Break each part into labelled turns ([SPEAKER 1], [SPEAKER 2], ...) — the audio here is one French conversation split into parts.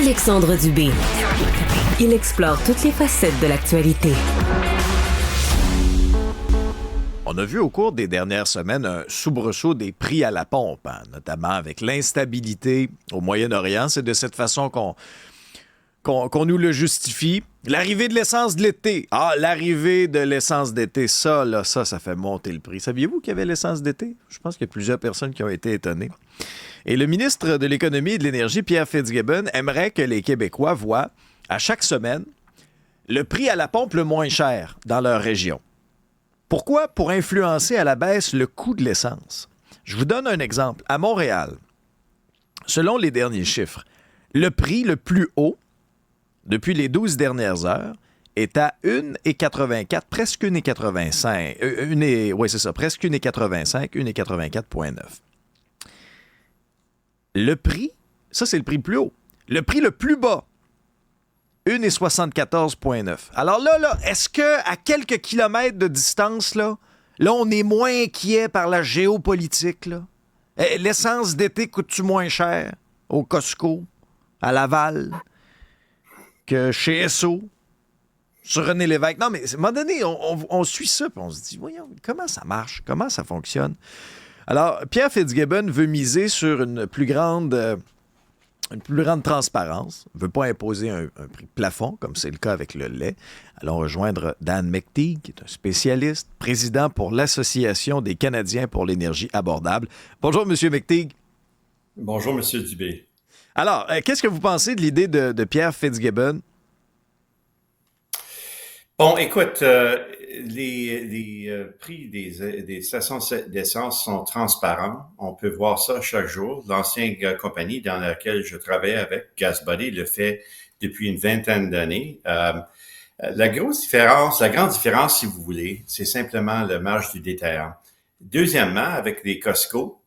[SPEAKER 1] Alexandre Dubé. Il explore toutes les facettes de l'actualité.
[SPEAKER 2] On a vu au cours des dernières semaines un soubresaut des prix à la pompe, notamment avec l'instabilité au Moyen-Orient. C'est de cette façon qu'on nous le justifie. L'arrivée de l'essence de l'été. L'arrivée de l'essence d'été, ça fait monter le prix. Saviez-vous qu'il y avait l'essence d'été? Je pense qu'il y a plusieurs personnes qui ont été étonnées. Et le ministre de l'Économie et de l'Énergie, Pierre Fitzgibbon, aimerait que les Québécois voient à chaque semaine le prix à la pompe le moins cher dans leur région. Pourquoi? Pour influencer à la baisse le coût de l'essence. Je vous donne un exemple. À Montréal, selon les derniers chiffres, le prix le plus haut depuis les 12 dernières heures est à 1,84, presque 1,85. Oui, c'est ça, presque 1,85, 1,84,9. Le prix, ça c'est le prix le plus haut. Le prix le plus bas, 1,74,9. Alors là, est-ce qu'à quelques kilomètres de distance, là, on est moins inquiet par la géopolitique, là? L'essence d'été coûte-tu moins cher au Costco, à Laval, que chez Esso, sur René Lévesque? Non, mais à un moment donné, on suit ça, puis on se dit, voyons, comment ça marche? Comment ça fonctionne? Alors, Pierre Fitzgibbon veut miser sur une plus grande transparence. Il ne veut pas imposer un prix plafond, comme c'est le cas avec le lait. Allons rejoindre Dan McTeague, qui est un spécialiste, président pour l'Association des Canadiens pour l'énergie abordable. Bonjour, M. McTeague.
[SPEAKER 3] Bonjour, M. Dubé.
[SPEAKER 2] Alors, qu'est-ce que vous pensez de l'idée de Pierre Fitzgibbon?
[SPEAKER 3] Bon, écoute, les prix des stations d'essence sont transparents. On peut voir ça chaque jour. L'ancienne compagnie dans laquelle je travaillais avec, GasBuddy, le fait depuis une vingtaine d'années. La grande différence, si vous voulez, c'est simplement le marge du détaillant. Deuxièmement, avec les Costco,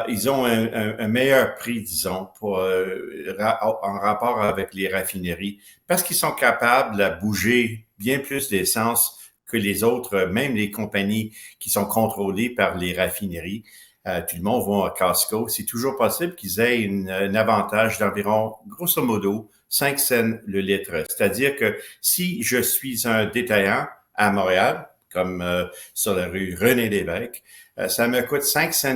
[SPEAKER 3] ils ont un meilleur prix, disons, en rapport avec les raffineries, parce qu'ils sont capables de bouger bien plus d'essence que les autres, même les compagnies qui sont contrôlées par les raffineries. Tout le monde va à Costco. C'est toujours possible qu'ils aient un avantage d'environ, grosso modo, 5 cents le litre. C'est-à-dire que si je suis un détaillant à Montréal, comme sur la rue René Lévesque, ça me coûte 5 cents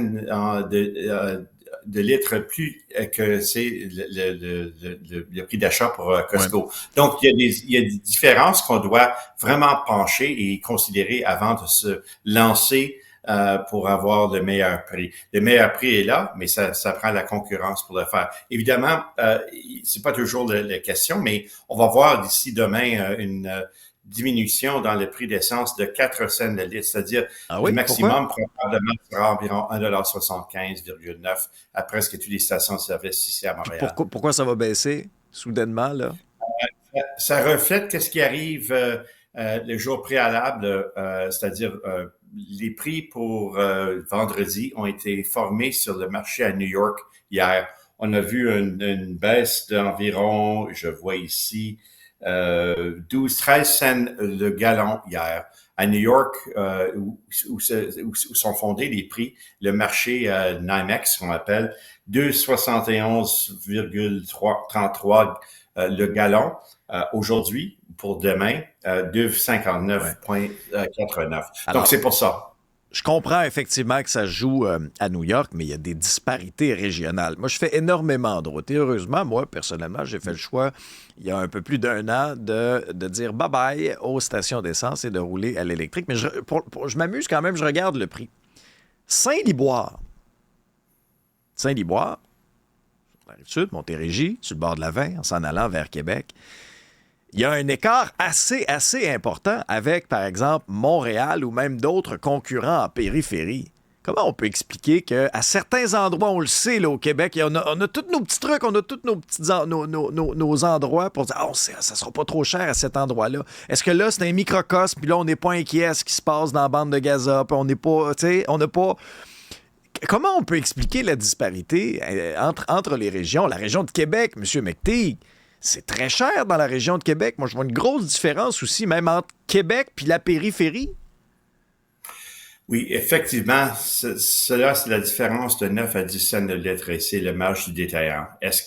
[SPEAKER 3] de litre plus que c'est le prix d'achat pour Costco. Ouais. Donc, il y a des différences qu'on doit vraiment pencher et considérer avant de se lancer pour avoir le meilleur prix. Le meilleur prix est là, mais ça prend la concurrence pour le faire. Évidemment, c'est pas toujours la question, mais on va voir d'ici demain une diminution dans le prix d'essence de 4 cents le litre, c'est-à-dire le maximum probablement sera environ 1,75,9 à presque toutes les stations de service ici à Montréal.
[SPEAKER 2] Pourquoi ça va baisser soudainement, là?
[SPEAKER 3] Ça reflète ce qui arrive le jour préalable, c'est-à-dire les prix pour vendredi ont été formés sur le marché à New York hier. On a vu une baisse d'environ, je vois ici, 12-13 cents le gallon hier. À New York, où sont fondés les prix, le marché NYMEX, qu'on appelle, 2,71,33 le gallon. Aujourd'hui, pour demain, 2,59,89. Donc, c'est pour ça.
[SPEAKER 2] Je comprends effectivement que ça se joue à New York, mais il y a des disparités régionales. Moi, je fais énormément de routes. Et heureusement, moi, personnellement, j'ai fait le choix, il y a un peu plus d'un an, de dire bye-bye aux stations d'essence et de rouler à l'électrique. Mais je m'amuse quand même, je regarde le prix. Saint-Liboire, sur la Rive-Sud, Montérégie, sur le bord de la Vin, en s'en allant vers Québec. Il y a un écart assez important avec, par exemple, Montréal ou même d'autres concurrents en périphérie. Comment on peut expliquer qu'à certains endroits, on le sait, là, au Québec, on a tous nos petits trucs, on a tous nos endroits pour dire « ça sera pas trop cher à cet endroit-là ». Est-ce que là, c'est un microcosme, puis là, on n'est pas inquiet à ce qui se passe dans la bande de Gaza, puis on n'est pas, tu sais, on n'a pas... Comment on peut expliquer la disparité entre les régions? La région de Québec, M. McTeague, c'est très cher dans la région de Québec. Moi, je vois une grosse différence aussi, même entre Québec puis la périphérie.
[SPEAKER 3] Oui, effectivement, cela, c'est la différence de 9 à 10 cents de litre et c'est le marge du détaillant. Est-ce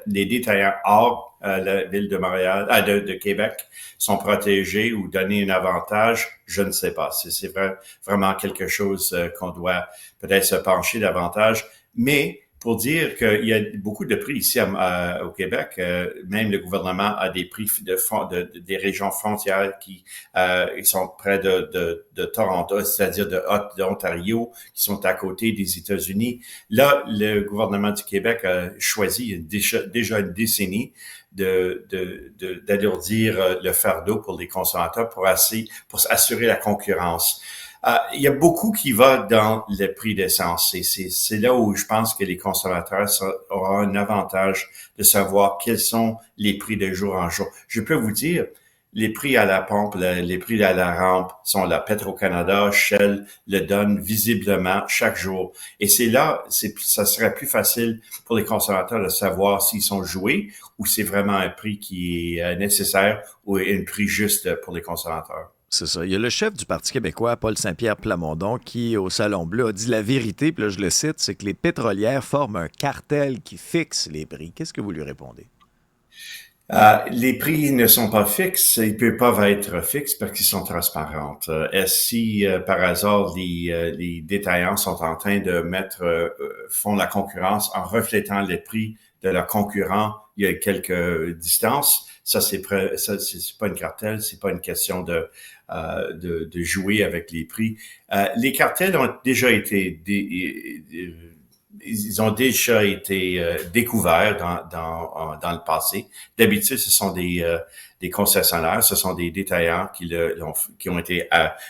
[SPEAKER 3] les détaillants hors la ville de Montréal, de Québec sont protégés ou donnés un avantage? Je ne sais pas. Vraiment quelque chose qu'on doit peut-être se pencher davantage. Mais pour dire qu'il y a beaucoup de prix ici au Québec, même le gouvernement a des prix des régions frontières qui ils sont près de Toronto, c'est-à-dire de Ontario, qui sont à côté des États-Unis. Là, le gouvernement du Québec a choisi déjà une décennie d'alourdir le fardeau pour les consommateurs pour assurer la concurrence. Il y a beaucoup qui va dans le prix d'essence. Et c'est là où je pense que les consommateurs auront un avantage de savoir quels sont les prix de jour en jour. Je peux vous dire, les prix à la pompe, les prix à la rampe sont là. Petro-Canada, Shell le donnent visiblement chaque jour. Et c'est là, ça serait plus facile pour les consommateurs de savoir s'ils sont joués ou c'est vraiment un prix qui est nécessaire ou un prix juste pour les consommateurs.
[SPEAKER 2] C'est ça. Il y a le chef du Parti québécois, Paul Saint-Pierre Plamondon, qui, au Salon Bleu, a dit la vérité, puis là, je le cite, c'est que les pétrolières forment un cartel qui fixe les prix. Qu'est-ce que vous lui répondez?
[SPEAKER 3] Les prix ne sont pas fixes, ils peuvent pas être fixes parce qu'ils sont transparents. Est-ce si par hasard les détaillants sont en train de font la concurrence en reflétant les prix de leurs concurrents il y a quelques distances, ça c'est pas une cartel, c'est pas une question de jouer avec les prix. Les cartels ont déjà été ils ont déjà été découverts dans le passé. D'habitude, ce sont des concessionnaires, ce sont des détaillants qui ont été,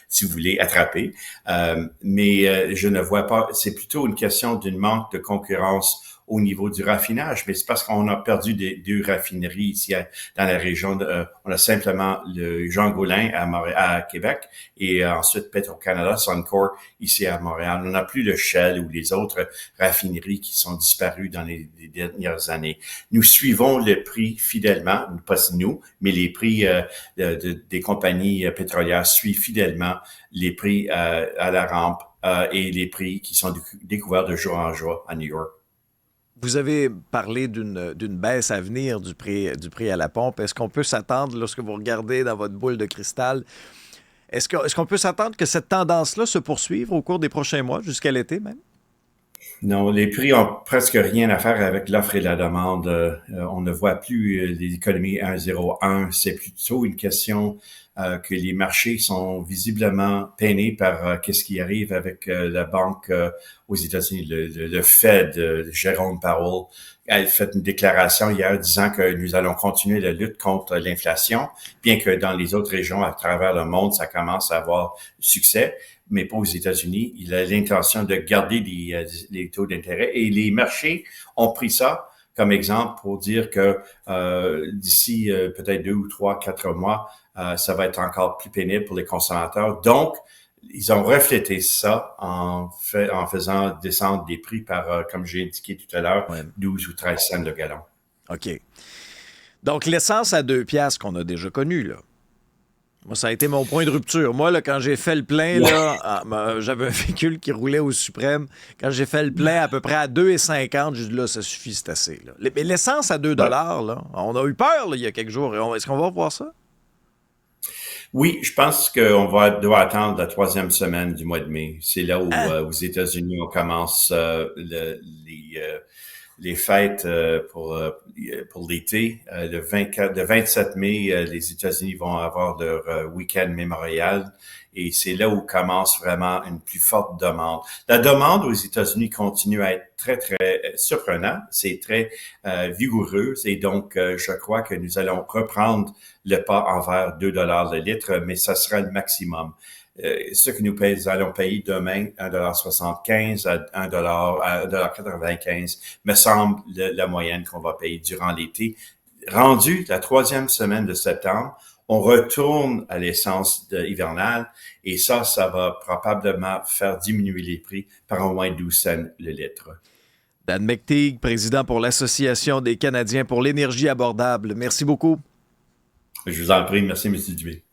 [SPEAKER 3] si vous voulez, attrapés. Mais je ne vois pas. C'est plutôt une question d'une manque de concurrence au niveau du raffinage, mais c'est parce qu'on a perdu deux raffineries ici dans la région. On a simplement le Jean Gaulin à Québec et ensuite Petro-Canada, Suncor ici à Montréal. On n'a plus le Shell ou les autres raffineries qui sont disparues dans les dernières années. Nous suivons le prix fidèlement, pas nous, mais les prix des compagnies pétrolières suivent fidèlement les prix à la rampe et les prix qui sont découverts de jour en jour à New York.
[SPEAKER 2] Vous avez parlé d'une baisse à venir du prix à la pompe. Est-ce qu'on peut s'attendre, lorsque vous regardez dans votre boule de cristal, est-ce qu'on peut s'attendre que cette tendance-là se poursuive au cours des prochains mois, jusqu'à l'été même?
[SPEAKER 3] Non, les prix ont presque rien à faire avec l'offre et la demande. On ne voit plus l'économie 1,01. C'est plutôt une question que les marchés sont visiblement peinés par qu'est-ce qui arrive avec la banque aux États-Unis, le Fed, Jérôme Powell. Elle a fait une déclaration hier disant que nous allons continuer la lutte contre l'inflation, bien que dans les autres régions à travers le monde, ça commence à avoir succès, mais pas aux États-Unis. Il a l'intention de garder les taux d'intérêt et les marchés ont pris ça comme exemple pour dire que d'ici peut-être 2 ou 3, 4 mois, ça va être encore plus pénible pour les consommateurs. Donc, ils ont reflété ça en faisant descendre des prix par, comme j'ai indiqué tout à l'heure,
[SPEAKER 2] Ouais.
[SPEAKER 3] 12 ou 13 cents le gallon.
[SPEAKER 2] OK. Donc, l'essence à 2 piastres qu'on a déjà connue, là. Moi, ça a été mon point de rupture. Moi, là, quand j'ai fait le plein, là, j'avais un véhicule qui roulait au suprême. Quand j'ai fait le plein à peu près à 2,50, j'ai dit là, ça suffit, c'est assez. Là. Mais l'essence à 2 là, on a eu peur là, il y a quelques jours. Est-ce qu'on va voir ça?
[SPEAKER 3] Oui, je pense qu'on doit attendre la troisième semaine du mois de mai. C'est là où, aux États-Unis, on commence les fêtes pour l'été. Le 27 mai, les États-Unis vont avoir leur week-end mémorial et c'est là où commence vraiment une plus forte demande. La demande aux États-Unis continue à être très, très surprenant. C'est très vigoureux et donc je crois que nous allons reprendre le pas envers 2 $ le litre, mais ça sera le maximum. Ce que nous allons payer demain, 1,75 à 1,95 me semble la moyenne qu'on va payer durant l'été. Rendu la troisième semaine de septembre, on retourne à l'essence hivernale et ça va probablement faire diminuer les prix par au moins 12 cents le litre.
[SPEAKER 2] Dan McTeague, président pour l'Association des Canadiens pour l'énergie abordable. Merci beaucoup.
[SPEAKER 3] Je vous en prie. Merci, M. Dubé.